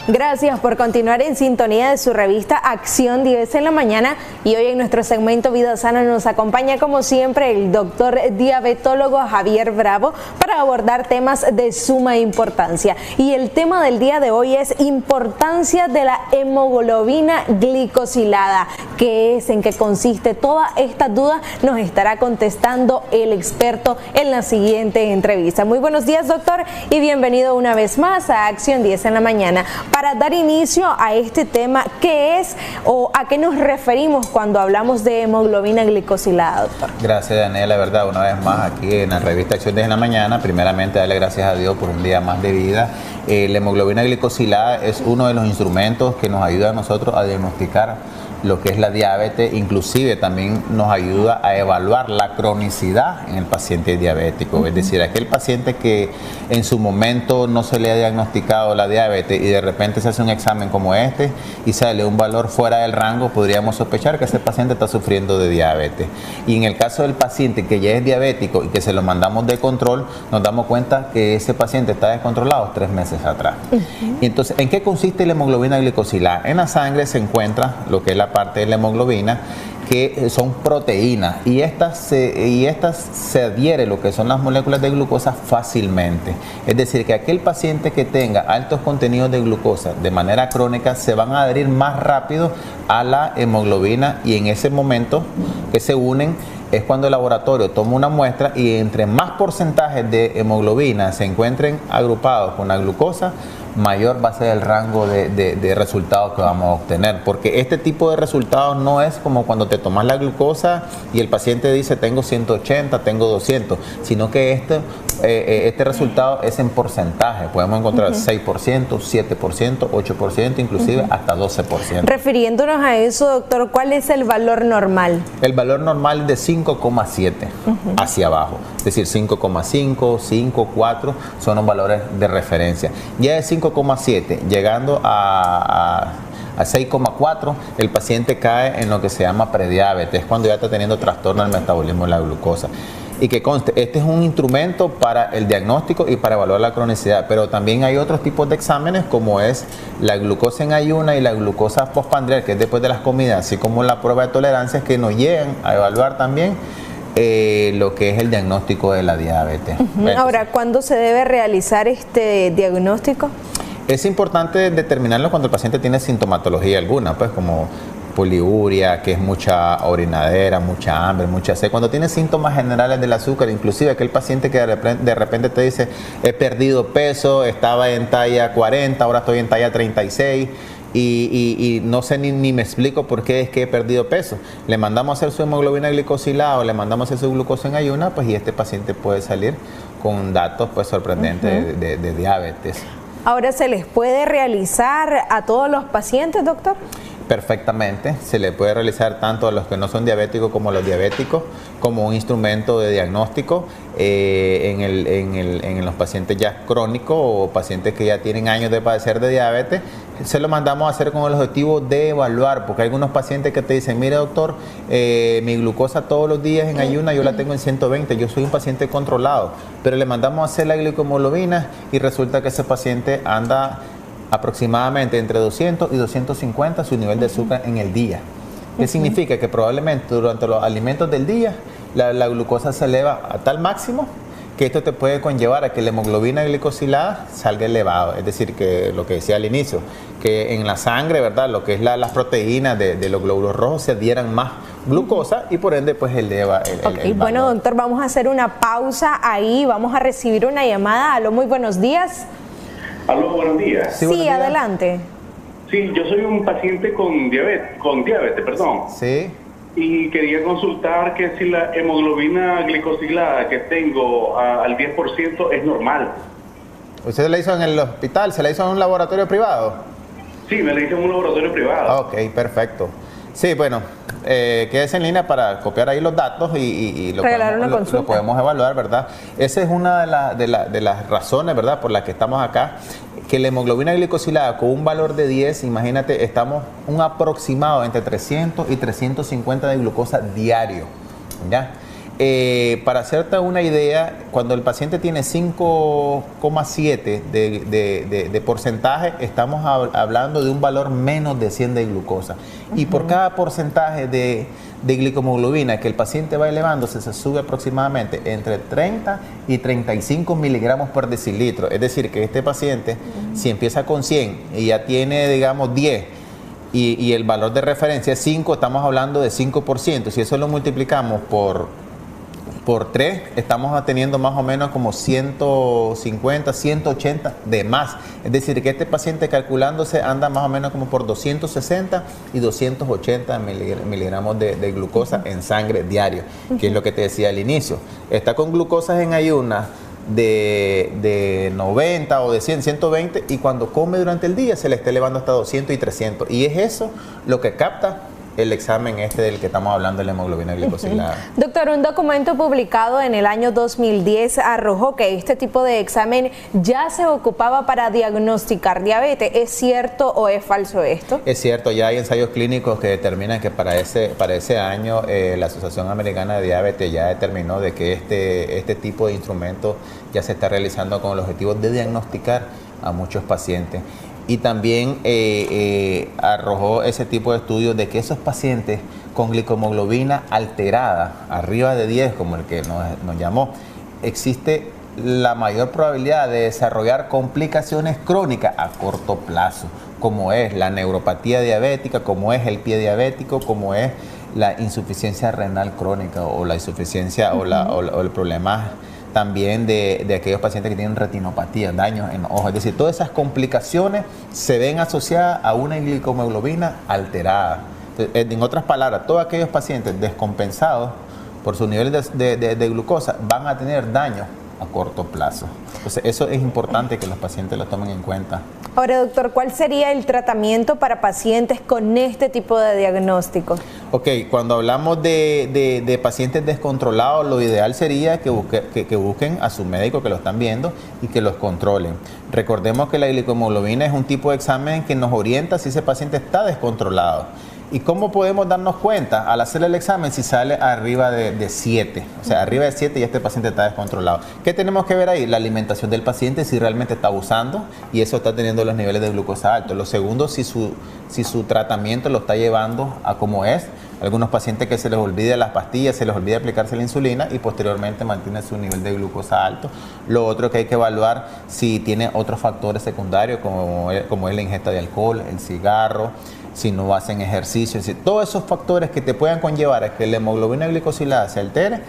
Gracias por continuar en sintonía de su revista Acción 10 en la mañana, y hoy en nuestro segmento Vida Sana nos acompaña como siempre el doctor diabetólogo Javier Bravo para abordar temas de suma importancia. Y el tema del día de hoy es importancia de la hemoglobina glicosilada. ¿Qué es? ¿En qué consiste? Todas estas dudas nos estará contestando el experto en la siguiente entrevista. Muy buenos días, doctor, y bienvenido una vez más a Acción 10 en la mañana. Para dar inicio a este tema, ¿qué es o a qué nos referimos cuando hablamos de hemoglobina glicosilada, doctor? Gracias, Daniela, verdad, una vez más aquí en la revista Acción 10 en la mañana. Primeramente, darle gracias a Dios por un día más de vida. La hemoglobina glicosilada es uno de los instrumentos que nos ayuda a nosotros a diagnosticar lo que es la diabetes, inclusive también nos ayuda a evaluar la cronicidad en el paciente diabético, es decir, aquel paciente que en su momento no se le ha diagnosticado la diabetes y de repente se hace un examen como este y sale un valor fuera del rango, podríamos sospechar que ese paciente está sufriendo de diabetes. Y en el caso del paciente que ya es diabético y que se lo mandamos de control, nos damos cuenta que ese paciente está descontrolado 3 meses atrás. Y entonces, ¿en qué consiste la hemoglobina glicosilada? En la sangre se encuentra lo que es la parte de la hemoglobina, que son proteínas, y estas se adhiere lo que son las moléculas de glucosa fácilmente. Es decir, que aquel paciente que tenga altos contenidos de glucosa de manera crónica se van a adherir más rápido a la hemoglobina, y en ese momento que se unen es cuando el laboratorio toma una muestra y entre más porcentajes de hemoglobina se encuentren agrupados con la glucosa, mayor va a ser el rango de resultados que vamos a obtener, porque este tipo de resultados no es como cuando te tomas la glucosa y el paciente dice tengo 180, tengo 200, sino que este resultado es en porcentaje. Podemos encontrar 6%, 7%, 8%, inclusive hasta 12%. Refiriéndonos a eso, doctor, ¿cuál es el valor normal? El valor normal es de 5,7 hacia abajo, es decir, 5,5, 5, 4 son los valores de referencia. Ya de 5,7 llegando a 6,4, el paciente cae en lo que se llama prediabetes, es cuando ya está teniendo trastorno del metabolismo de la glucosa. Y que conste, este es un instrumento para el diagnóstico y para evaluar la cronicidad, pero también hay otros tipos de exámenes como es la glucosa en ayuna y la glucosa postprandial, que es después de las comidas, así como la prueba de tolerancias, que nos llegan a evaluar también lo que es el diagnóstico de la diabetes. Ahora, ¿cuándo se debe realizar este diagnóstico? Es importante determinarlo cuando el paciente tiene sintomatología alguna, pues como poliuria, que es mucha orinadera, mucha hambre, mucha sed. Cuando tiene síntomas generales del azúcar, inclusive aquel paciente que de repente te dice he perdido peso, estaba en talla 40, ahora estoy en talla 36 y no sé ni me explico por qué es que he perdido peso. Le mandamos a hacer su hemoglobina glicosilada o le mandamos a hacer su glucosa en ayuna, pues y este paciente puede salir con datos pues sorprendentes de diabetes. Ahora, ¿se les puede realizar a todos los pacientes, doctor? Perfectamente, se le puede realizar tanto a los que no son diabéticos como a los diabéticos, como un instrumento de diagnóstico en los pacientes ya crónicos o pacientes que ya tienen años de padecer de diabetes. Se lo mandamos a hacer con el objetivo de evaluar, porque hay algunos pacientes que te dicen, mire doctor, mi glucosa todos los días en ayuna yo la tengo en 120, yo soy un paciente controlado, pero le mandamos a hacer la glicohemoglobina y resulta que ese paciente anda aproximadamente entre 200 y 250 su nivel de azúcar en el día. ¿Qué significa? Que probablemente durante los alimentos del día la glucosa se eleva a tal máximo que esto te puede conllevar a que la hemoglobina glicosilada salga elevado. Es decir, que lo que decía al inicio, que en la sangre, ¿verdad?, lo que es las proteínas de los glóbulos rojos se adhieran más glucosa y por ende pues eleva el bueno, doctor, vamos a hacer una pausa ahí, vamos a recibir una llamada. Aló, muy buenos días. Aló, buenos días. Sí, adelante. Sí, yo soy un paciente con diabetes, perdón. Sí. Y quería consultar que si la hemoglobina glicosilada que tengo al 10% es normal. ¿Usted la hizo en el hospital? ¿Se la hizo en un laboratorio privado? Sí, me la hice en un laboratorio privado. Ok, perfecto. Sí, bueno, quédese en línea para copiar ahí los datos y lo podemos evaluar, ¿verdad? Esa es una de las razones, ¿verdad?, por las que estamos acá, que la hemoglobina glicosilada con un valor de 10, imagínate, estamos un aproximado entre 300 y 350 de glucosa diario, ¿ya? Para hacerte una idea, cuando el paciente tiene 5,7 de porcentaje, estamos hablando de un valor menos de 100 de glucosa. Y por cada porcentaje de glicohemoglobina que el paciente va elevándose, se sube aproximadamente entre 30 y 35 miligramos por decilitro. Es decir, que este paciente, si empieza con 100 y ya tiene, digamos, 10, y el valor de referencia es 5, estamos hablando de 5%. Si eso lo multiplicamos por 3, estamos teniendo más o menos como 150, 180 de más. Es decir, que este paciente calculándose anda más o menos como por 260 y 280 miligramos de glucosa en sangre diario, que es lo que te decía al inicio. Está con glucosas en ayunas de 90 o de 100, 120, y cuando come durante el día se le está elevando hasta 200 y 300. Y es eso lo que capta el examen del que estamos hablando, de la hemoglobina glicosilada. Doctor, un documento publicado en el año 2010 arrojó que este tipo de examen ya se ocupaba para diagnosticar diabetes. ¿Es cierto o es falso esto? Es cierto, ya hay ensayos clínicos que determinan que para ese año la Asociación Americana de Diabetes ya determinó de que este tipo de instrumentos ya se está realizando con el objetivo de diagnosticar a muchos pacientes. Y también arrojó ese tipo de estudios de que esos pacientes con glicohemoglobina alterada, arriba de 10, como el que nos llamó, existe la mayor probabilidad de desarrollar complicaciones crónicas a corto plazo, como es la neuropatía diabética, como es el pie diabético, como es la insuficiencia renal crónica o la insuficiencia o el problema también de aquellos pacientes que tienen retinopatía, daños en los ojos. Es decir, todas esas complicaciones se ven asociadas a una glicohemoglobina alterada. En otras palabras, todos aquellos pacientes descompensados por sus niveles de glucosa van a tener daño a corto plazo. Entonces, eso es importante que los pacientes lo tomen en cuenta. Ahora, doctor, ¿cuál sería el tratamiento para pacientes con este tipo de diagnóstico? Ok, cuando hablamos de pacientes descontrolados, lo ideal sería que busquen a su médico que lo están viendo y que los controlen. Recordemos que la glicohemoglobina es un tipo de examen que nos orienta si ese paciente está descontrolado. ¿Y cómo podemos darnos cuenta al hacer el examen si sale arriba de 7? O sea, arriba de 7 y este paciente está descontrolado. ¿Qué tenemos que ver ahí? La alimentación del paciente, si realmente está abusando y eso está teniendo los niveles de glucosa altos. Lo segundo, si su tratamiento lo está llevando a como es. Algunos pacientes que se les olvida las pastillas, se les olvida aplicarse la insulina y posteriormente mantiene su nivel de glucosa alto. Lo otro que hay que evaluar si tiene otros factores secundarios como es la ingesta de alcohol, el cigarro, si no hacen ejercicio, es decir, todos esos factores que te puedan conllevar a que la hemoglobina glicosilada se altere,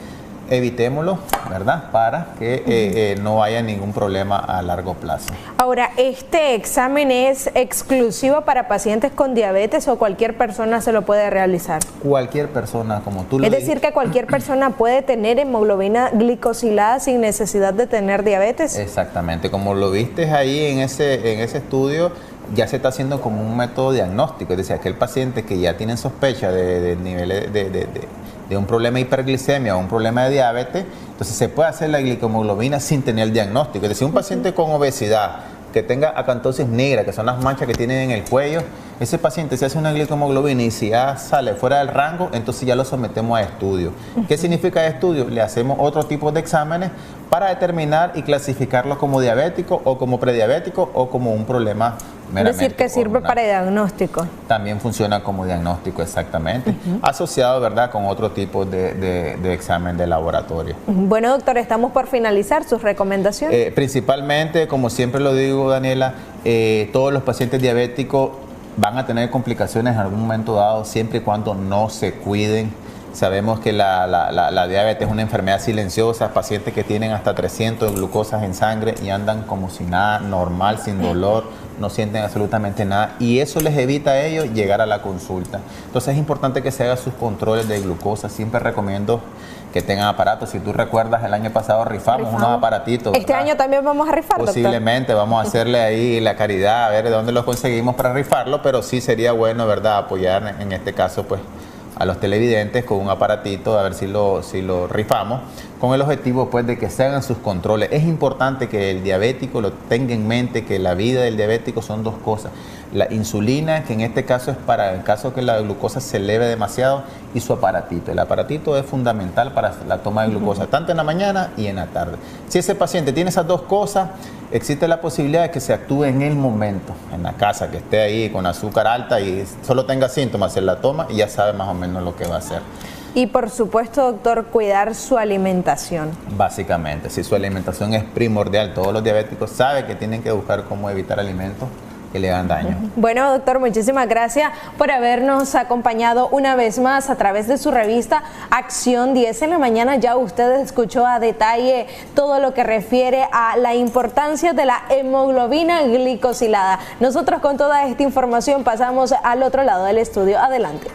evitémoslo, ¿verdad? Para que no haya ningún problema a largo plazo. Ahora, ¿este examen es exclusivo para pacientes con diabetes o cualquier persona se lo puede realizar? Cualquier persona, como tú lo dices. Es decir, que cualquier persona puede tener hemoglobina glicosilada sin necesidad de tener diabetes. Exactamente, como lo viste ahí en ese estudio, ya se está haciendo como un método diagnóstico, es decir, aquel paciente que ya tiene sospecha de niveles de un problema de hiperglicemia o un problema de diabetes, entonces se puede hacer la glicohemoglobina sin tener el diagnóstico. Es decir, un paciente con obesidad que tenga acantosis negra, que son las manchas que tienen en el cuello, ese paciente se hace una glicohemoglobina y si ya sale fuera del rango, entonces ya lo sometemos a estudio. ¿Qué significa estudio? Le hacemos otro tipo de exámenes para determinar y clasificarlo como diabético o como prediabético o como un problema meramente. Es decir, que sirve para diagnóstico. También funciona como diagnóstico, exactamente, asociado, ¿verdad?, con otro tipo de examen de laboratorio. Bueno, doctor, estamos por finalizar. ¿Sus recomendaciones? Principalmente, como siempre lo digo, Daniela, todos los pacientes diabéticos van a tener complicaciones en algún momento dado, siempre y cuando no se cuiden. Sabemos que la diabetes es una enfermedad silenciosa, pacientes que tienen hasta 300 de glucosas en sangre y andan como si nada, normal, sin dolor, no sienten absolutamente nada y eso les evita a ellos llegar a la consulta. Entonces es importante que se hagan sus controles de glucosa, siempre recomiendo que tengan aparatos. Si tú recuerdas, el año pasado rifamos unos aparatitos, ¿verdad? Este año también vamos a rifar, posiblemente, doctor. Vamos a hacerle ahí la caridad, a ver de dónde los conseguimos para rifarlo, pero sí sería bueno, ¿verdad?, apoyar en este caso, pues, a los televidentes con un aparatito, a ver si lo rifamos, con el objetivo, pues, de que se hagan sus controles. Es importante que el diabético lo tenga en mente, que la vida del diabético son dos cosas: la insulina, que en este caso es para el caso que la glucosa se eleve demasiado, y su aparatito. El aparatito es fundamental para la toma de glucosa, tanto en la mañana y en la tarde. Si ese paciente tiene esas dos cosas, existe la posibilidad de que se actúe en el momento, en la casa, que esté ahí con azúcar alta y solo tenga síntomas, se la toma y ya sabe más o menos lo que va a hacer. Y por supuesto, doctor, cuidar su alimentación. Básicamente, si su alimentación es primordial, todos los diabéticos saben que tienen que buscar cómo evitar alimentos que le hagan daño. Bueno, doctor, muchísimas gracias por habernos acompañado una vez más a través de su revista Acción 10 en la mañana. Ya usted escuchó a detalle todo lo que refiere a la importancia de la hemoglobina glicosilada. Nosotros con toda esta información pasamos al otro lado del estudio. Adelante.